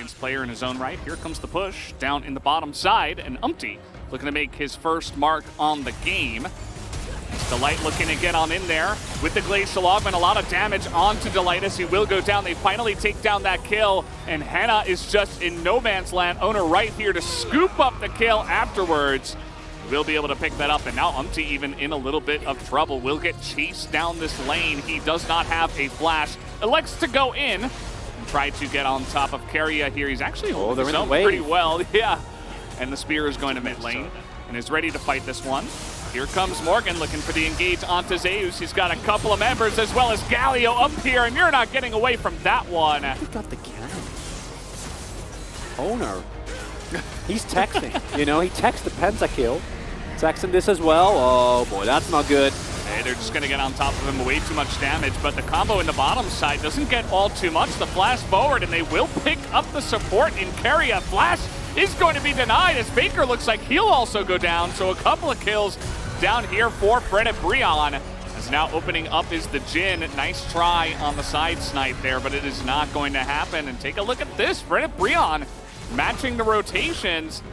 experienced player in his own right. Here comes the push down in the bottom side, and Umpty looking to make his first mark on the game. Delight looking to get on in there with the glacial augment. A lot of damage onto Delight as he will go down. They finally take down that kill, and Henna is just in no man's land. Owner right here to scoop up the kill afterwards. Will be able to pick that up, and now Umpty even in a little bit of trouble. Will get chased down this lane. He does not have a flash. Elects to go in and try to get on top of Keria here. He's actually holding his own pretty well. Yeah, and the spear is going to mid lane and is ready to fight this one. Here comes Morgan looking for the engage onto Zeus. He's got a couple of members as well as Galio up here, and you're not getting away from that one. He got the cannon. Owner. He's texting. You know, he texted the pentakill. Texting this as well. Oh boy, that's not good. Hey, they're just going to get on top of him. Way too much damage, but the combo in the bottom side doesn't get all too much. The flash forward, and they will pick up the support in Keria. Flash is going to be denied as Faker looks like he'll also go down. So a couple of kills down here for Fred Brion. As now opening up is the Jin. Nice try on the side snipe there, but it is not going to happen. And take a look at this. Fred Brion matching the rotations,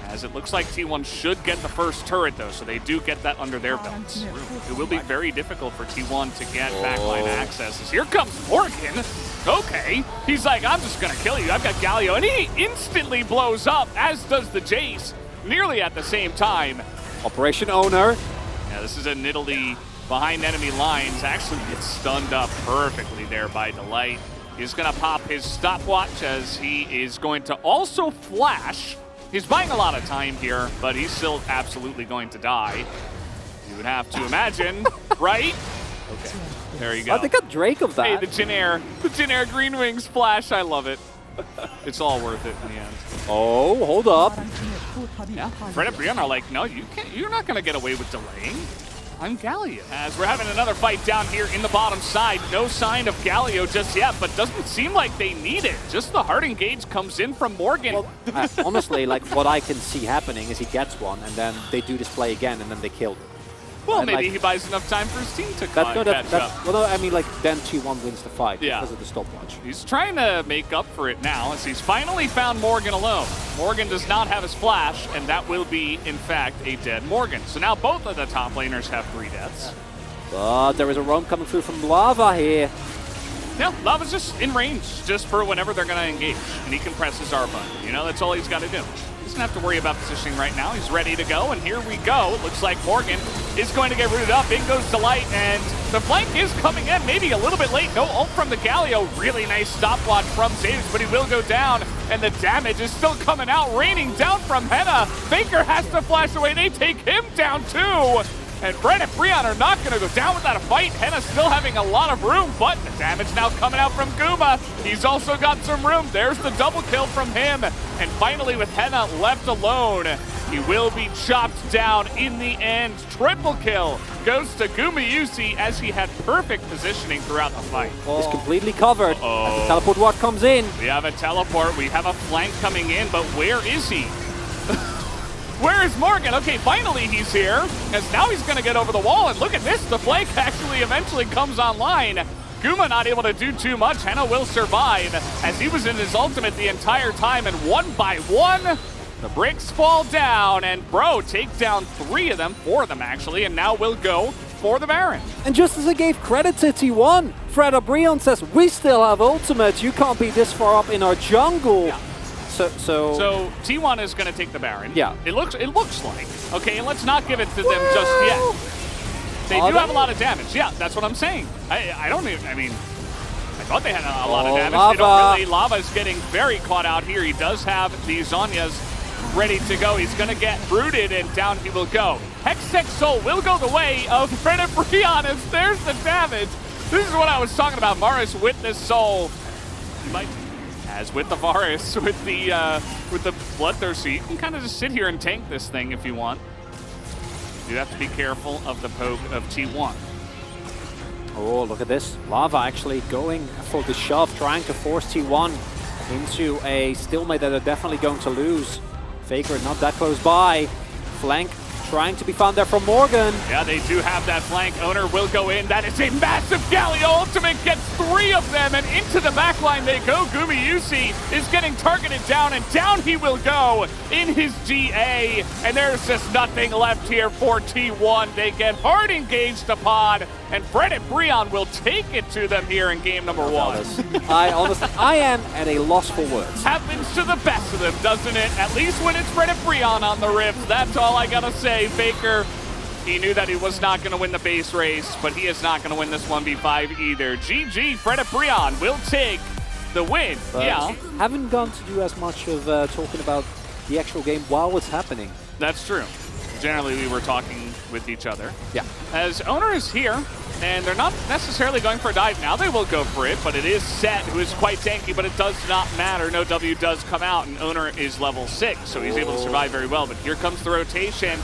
as it looks like T1 should get the first turret though, so they do get that under their belts. It will be very difficult for T1 to get backline access. As here comes Morgan. Okay, he's like, I'm just gonna kill you. I've got Galio, and he instantly blows up, as does the Jace, nearly at the same time. Operation Owner. Yeah, this is a Nidalee behind enemy lines. Actually gets stunned up perfectly there by Delight. He's gonna pop his stopwatch as he is going to also flash. He's buying a lot of time here, but he's still absolutely going to die. You would have to imagine, right? Okay, there you go. I think a Drake of that. Hey, the Jin Air Green Wings flash, I love it. It's all worth it in the end. Oh, hold up. Yeah, Fred and Brian are like, no, you can't. You're not going to get away with delaying. I'm Galio. As we're having another fight down here in the bottom side. No sign of Galio just yet, but doesn't seem like they need it. Just the hard engage comes in from Morgan. Well, honestly, like what I can see happening is he gets one, and then they do this play again, and then they kill him. Well, and maybe like, he buys enough time for his team to catch up. Well, no, I mean, like, then T1 wins the fight yeah, because of the stopwatch. He's trying to make up for it now as he's finally found Morgan alone. Morgan does not have his flash, and that will be, in fact, a dead Morgan. So now both of the top laners have 3 deaths. But there is a roam coming through from Lava here. Yeah, Lava's just in range, just for whenever they're going to engage. And he can press his R button. You know, that's all he's got to do. He doesn't have to worry about positioning right now. He's ready to go, and here we go. It looks like Morgan is going to get rooted up. In goes Delight, and the flank is coming in, maybe a little bit late. No ult from the Galio. Really nice stopwatch from Zeus, but he will go down, and the damage is still coming out, raining down from Henna. Faker has to flash away. They take him down, too. And Fred and Brion are not going to go down without a fight. Henna's still having a lot of room, but the damage now coming out from Guma. He's also got some room. There's the double kill from him. And finally, with Henna left alone, he will be chopped down in the end. Triple kill goes to Gumayusi as he had perfect positioning throughout the fight. He's completely covered. As the teleport ward comes in. We have a teleport. We have a flank coming in, but where is he? Where is Morgan? Okay, finally he's here, as now he's going to get over the wall, and look at this, the flank actually eventually comes online. Guma not able to do too much. Henna will survive, as he was in his ultimate the entire time, and 1 by 1, the bricks fall down, and Bro take down 3 of them, 4 of them actually, and now will go for the Baron. And just as I gave credit to T1, Fred O'Brien says, we still have ultimate, you can't be this far up in our jungle. Yeah. So T1 is going to take the Baron. Yeah. It looks like. Okay, and let's not give it to them just yet. They do have a lot of damage. Yeah, that's what I'm saying. I don't even, I mean, I thought they had a lot of damage. Lava. They don't really. Lava's getting very caught out here. He does have the Zhonya's ready to go. He's going to get rooted, and down he will go. Hextech Soul will go the way of Fred and Brion, as there's the damage. This is what I was talking about. Maris with this soul. He might, as with the Varus, with the Bloodthirsty, you can kind of just sit here and tank this thing if you want. You have to be careful of the poke of T1. Oh, look at this. Lava actually going for the shove, trying to force T1 into a stalemate that they're definitely going to lose. Faker not that close by. Flank trying to be found there from Morgan. Yeah, they do have that flank. Owner will go in. That is a massive Galio ultimate. Gets 3 of them, and into the backline they go. Gumayusi is getting targeted down, and down he will go in his GA. And there's just nothing left here for T1. They get hard engaged upon, and Fred and Breon will take it to them here in game number 1. I am at a loss for words. Happens to the best of them, doesn't it? At least when it's Fred and Breon on the rift. That's all I gotta say. Faker, he knew that he was not going to win the base race, but he is not going to win this 1v5 either. GG, Fred and Breon will take the win. But yeah. Haven't gone to do as much of talking about the actual game while it's happening. That's true. Generally, we were talking with each other. Yeah. As Owner is here, and they're not necessarily going for a dive. Now they will go for it, but it is Set, who is quite tanky, but it does not matter. No W does come out, and Owner is level 6, so he's able to survive very well. But here comes the rotation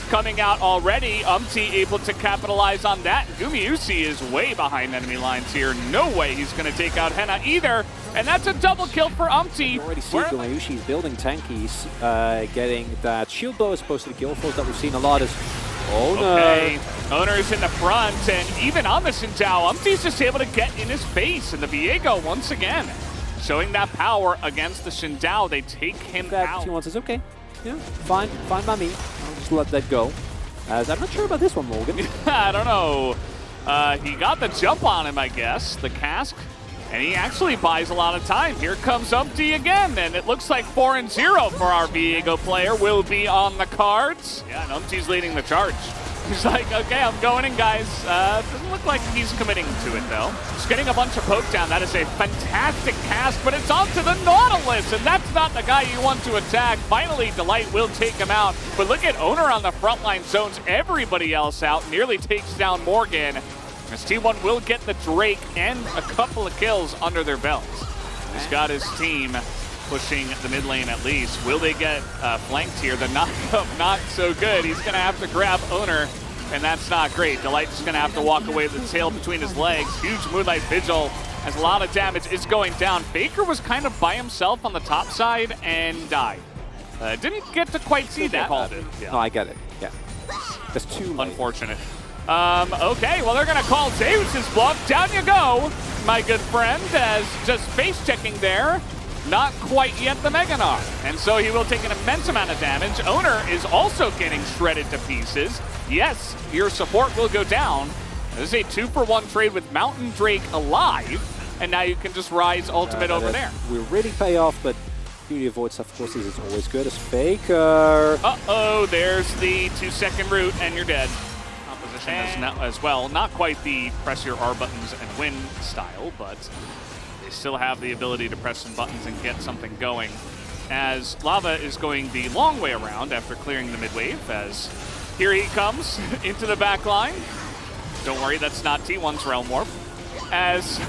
coming out already. able to capitalize on that. Gumayusi is way behind enemy lines here. No way he's going to take out Henna either. And that's a double kill for You already see Gumayusi is building tankies, getting that shield blow as opposed to the kill force that we've seen a lot is Owner. Okay, Owner's in the front, and even on the Xingqiao, Umti's just able to get in his face. And the Viego, once again, showing that power against the Xingqiao. They take him out. T1 says, okay, yeah, fine by me. I'll just let that go. As I'm not sure about this one, Morgan. I don't know. He got the jump on him, I guess, the cask. And he actually buys a lot of time. Here comes Umpty again, and it looks like 4-0 for our Viego player will be on the cards. Yeah, and Umpty's leading the charge. He's like, okay, I'm going in, guys. Doesn't look like he's committing to it, though. Just getting a bunch of poke down. That is a fantastic cast, but it's onto the Nautilus, and that's not the guy you want to attack. Finally, Delight will take him out. But look at Owner on the front line, zones everybody else out, nearly takes down Morgan. As T1 will get the Drake and a couple of kills under their belts. He's got his team pushing the mid lane at least. Will they get flanked here? The knock-up not so good. He's going to have to grab Owner, and that's not great. Delight is going to have to walk away with the tail between his legs. Huge Moonlight Vigil has a lot of damage. It's going down. Faker was kind of by himself on the top side and died. Didn't get to quite see that. Called it. Yeah. No, I get it. Yeah. That's too late. Unfortunate. Okay, well, they're going to call Zeus's bluff. Down you go, my good friend, as just face checking there. Not quite yet the Meganar. And so he will take an immense amount of damage. Owner is also getting shredded to pieces. Yes, your support will go down. This is a 2-for-1 trade with Mountain Drake alive. And now you can just rise ultimate over there. Will really pay off, but beauty avoid stuff, of course, is always good as Faker. Uh-oh, there's the 2-second route, and you're dead. As well. Not quite the press your R buttons and win style, but they still have the ability to press some buttons and get something going. As Lava is going the long way around after clearing the mid wave, as here he comes into the back line. Don't worry, that's not T1's Realm Warp. As,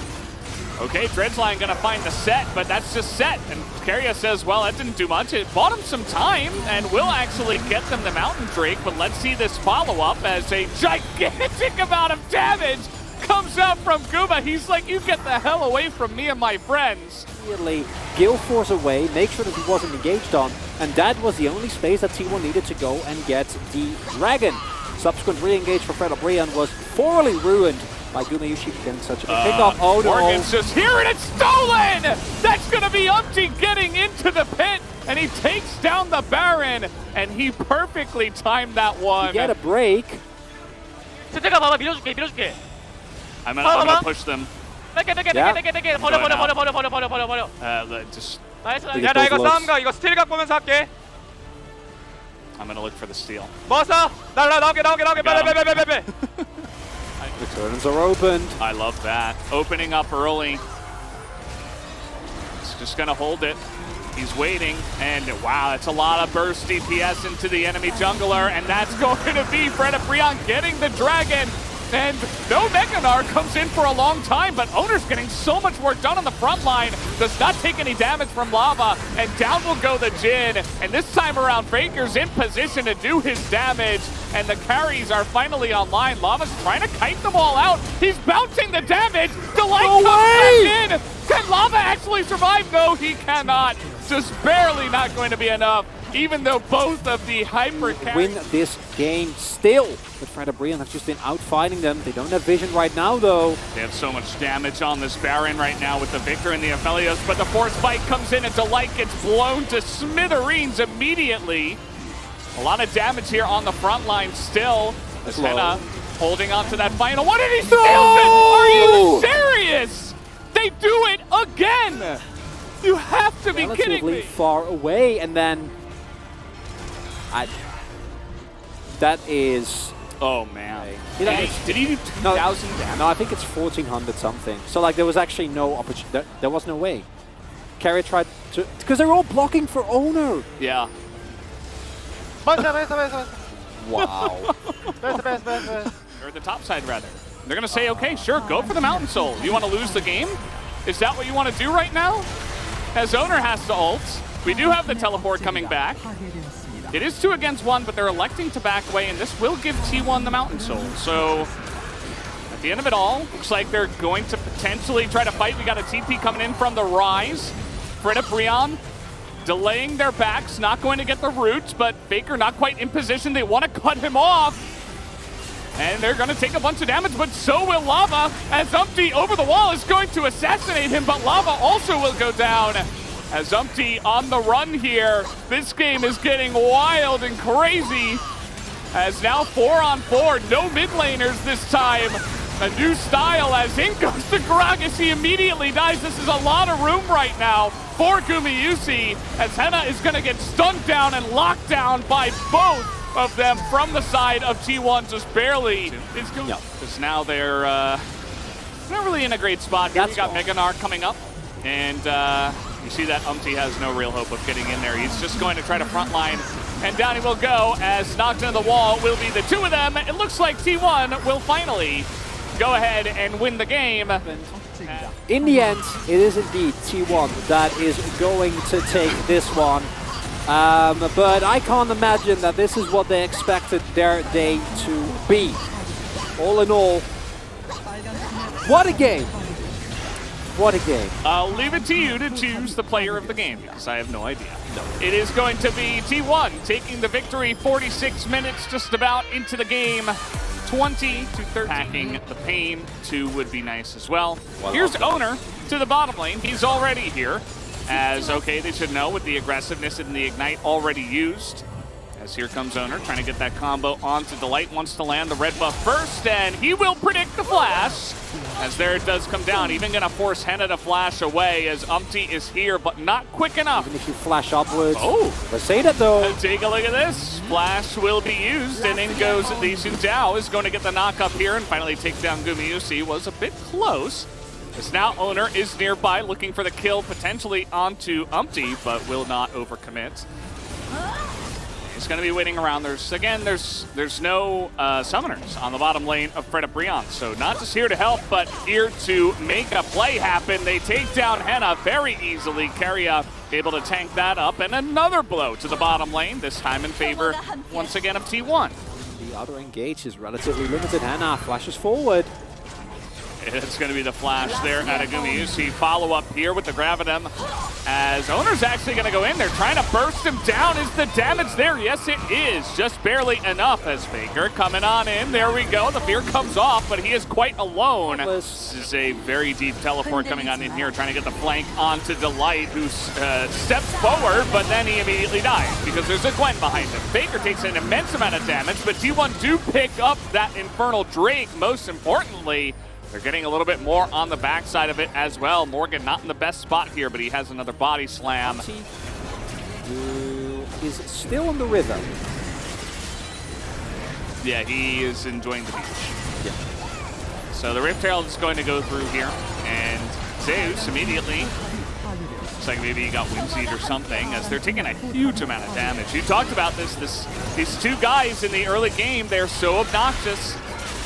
okay, Dredgeline gonna find the Set, but that's just Set. And Keria says, well, that didn't do much. It bought him some time and will actually get them the Mountain Drake, but let's see this follow-up as a gigantic amount of damage comes out from Guma. He's like, you get the hell away from me and my friends. Immediately, Gale Force away, make sure that he wasn't engaged on, and that was the only space that T1 needed to go and get the Dragon. Subsequent re-engage for Fred O'Brien was thoroughly ruined by Gumayusi getting such a pick-off. Oh no. Morgan's just here and it's stolen! That's gonna be Umpty getting into the pit, and he takes down the Baron, and he perfectly timed that one. You get a break. 스테가 봐봐, 밀어줄게. I'm gonna push them. 뺄게. 버려. Just, 나이스. 야, 나 이거 싸움 가. 이거 스틸 갖고 오면서 할게. I'm gonna look for the steal. 먹었어. 나오게. 빨리. The turns are opened. I love that. Opening up early. He's just gonna hold it. He's waiting, and wow, it's a lot of burst DPS into the enemy jungler, and that's going to be Fred and Breon getting the Dragon. And no Meganar comes in for a long time, but Owner's getting so much work done on the front line. Does not take any damage from Lava, and down will go the Jhin. And this time around, Faker's in position to do his damage, and the carries are finally online. Lava's trying to kite them all out. He's bouncing the damage. Delight comes back in. Can Lava actually survive? No, he cannot. Just barely not going to be enough. even though both of the hyper win this game still. But Fred and Brian have just been outfighting them. They don't have vision right now, though. They have so much damage on this Baron right now with the Victor and the Aphelios, but the force fight comes in and Delight gets blown to smithereens immediately. A lot of damage here on the front line still. As Henna holding on to that final one, and he steals it! Are you serious? They do it again! You have to be kidding me! Far away, and then... that is... Oh man. You know, did he do 2,000 damage? No, I think it's 1,400 something. So like there was actually no opportunity. There was no way. Carrier tried to... Because they're all blocking for Owner! Yeah. Wow. Or the top side, rather. They're going to say, okay, sure, go for the Mountain Soul. You want to lose the game? Is that what you want to do right now? As Owner has to ult. We do have the teleport coming back. It is 2 against 1, but they're electing to back away, and this will give T1 the Mountain Soul. So, at the end of it all, looks like they're going to potentially try to fight. We got a TP coming in from the Rise. Freda Brion delaying their backs, not going to get the root, but Faker not quite in position. They want to cut him off. And they're going to take a bunch of damage, but so will Lava, as Umpty over the wall is going to assassinate him, but Lava also will go down. As Umpty on the run here. This game is getting wild and crazy. As now 4-on-4, no mid laners this time. A new style as in goes to Gragas. He immediately dies. This is a lot of room right now for Gumayusi, as Henna is going to get stunned down and locked down by both of them from the side of T1, just barely. Because now they're not really in a great spot here. We got Meganar coming up, and you see that Umpty has no real hope of getting in there. He's just going to try to frontline, and down he will go as knocked into the wall will be the 2 of them. It looks like T1 will finally go ahead and win the game. In the end, it is indeed T1 that is going to take this one. But I can't imagine that this is what they expected their day to be. All in all, what a game. What a game. I'll leave it to you to choose the player of the game, because I have no idea. It is going to be T1 taking the victory, 46 minutes just about into the game. 20-13. Packing the pain, 2 would be nice as well. Here's Owner to the bottom lane. He's already here. As, okay, they should know with the aggressiveness and the Ignite already used. As here comes Owner, trying to get that combo onto Delight. Wants to land the red buff first, and he will predict the flash. As there it does come down, even going to force Henna to flash away as Umpty is here, but not quick enough. Even if you flash upwards. Oh. Let's say that though. Take a look at this. Flash will be used, and in goes Lee Zhao is going to get the knock up here and finally take down Gumayusi. Was a bit close. As now Owner is nearby looking for the kill potentially onto Umpty, but will not overcommit. He's going to be waiting around. There's no summoners on the bottom lane of Freda Brion. So not just here to help, but here to make a play happen. They take down Henna very easily. Keria able to tank that up, and another blow to the bottom lane, this time in favor once again of T1. The auto engage is relatively limited. Henna flashes forward. It's going to be the flash there at Gumayusi. Follow up here with the Gravitum as Owner's actually going to go in there. Trying to burst him down. Is the damage there? Yes, it is. Just barely enough as Faker coming on in. There we go. The fear comes off, but he is quite alone. This is a very deep teleport coming on in here, trying to get the flank onto Delight, who steps forward, but then he immediately dies because there's a Gwen behind him. Faker takes an immense amount of damage, but T1 do pick up that Infernal Drake. Most importantly, they're getting a little bit more on the backside of it as well. Morgan not in the best spot here, but he has another body slam. Who is still on the rhythm. Yeah, he is enjoying the beach. Yeah. So the Rift Herald is going to go through here, and Zeus immediately, looks like maybe he got whimsied or something, as they're taking a huge amount of damage. You talked about these 2 guys in the early game, they're so obnoxious.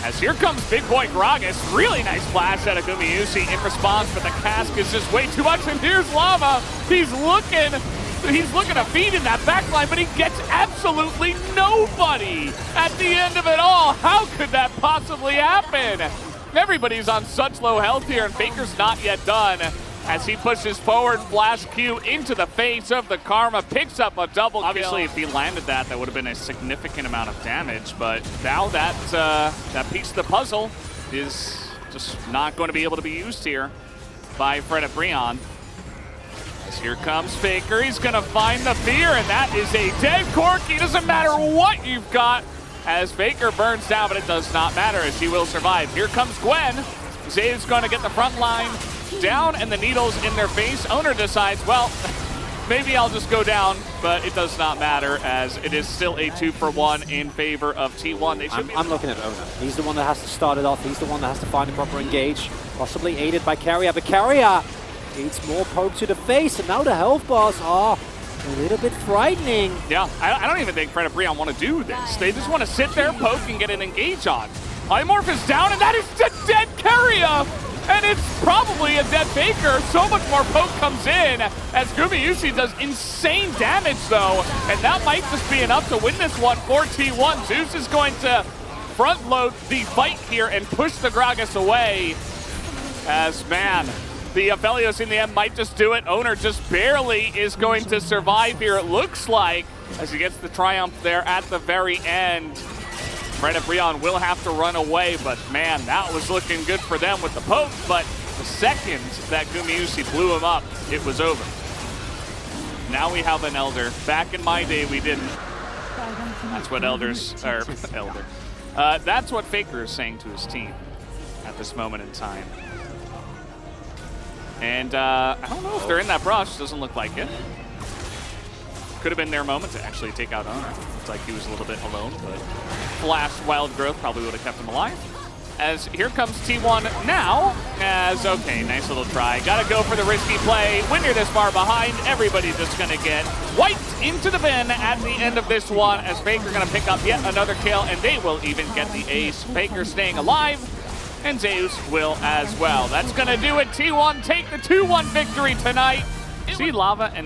As here comes big boy Gragas, really nice flash out of Gumayusi in response, but the cask is just way too much, and here's Lava. He's looking to feed in that backline, but he gets absolutely nobody at the end of it all. How could that possibly happen? Everybody's on such low health here, and Faker's not yet done. as he pushes forward. Flash Q into the face of the Karma, picks up a double kill. Obviously, if he landed that, that would have been a significant amount of damage, but now that piece of the puzzle is just not going to be able to be used here by Fred at Breon. As here comes Faker, he's going to find the fear, and that is a dead Corki. Doesn't matter what you've got, as Faker burns down, but it does not matter as he will survive. Here comes Gwen. Zay's going to get the front line down, and the needles in their face. Owner decides, well, maybe I'll just go down, but it does not matter as it is still a 2-for-1 in favor of T1. I'm looking at Owner. He's the one that has to start it off. He's the one that has to find a proper engage, possibly aided by Carrier. But Carrier needs more poke to the face, and now the health bars are a little bit frightening. Yeah, I don't even think Fred and Breon want to do this. They just want to sit there, poke, and get an engage on. Polymorph is down, and that is the dead Carrier! And it's probably a dead Faker. So much more poke comes in as Gumayusi does insane damage though. And that might just be enough to win this one for T1. Zeus is going to front load the fight here and push the Gragas away. As man, the Aphelios in the end might just do it. Owner just barely is going to survive here, it looks like, as he gets the triumph there at the very end. Fred and Breon will have to run away, but man, that was looking good for them with the poke, but the second that Gumayusi blew him up, it was over. Now we have an Elder. Back in my day, we didn't. That's what that's what Faker is saying to his team at this moment in time. And I don't know if they're in that brush, doesn't look like it. Could have been their moment to actually take out Owner. Looks like he was a little bit alone, but Flash Wild Growth probably would have kept him alive. As here comes T1 now, as okay, nice little try. Gotta go for the risky play. When you're this far behind, everybody's just gonna get wiped into the bin at the end of this one, as Faker gonna pick up yet another kill, and they will even get the ace. Faker staying alive, and Zeus will as well. That's gonna do it. T1 take the 2-1 victory tonight. See Lava and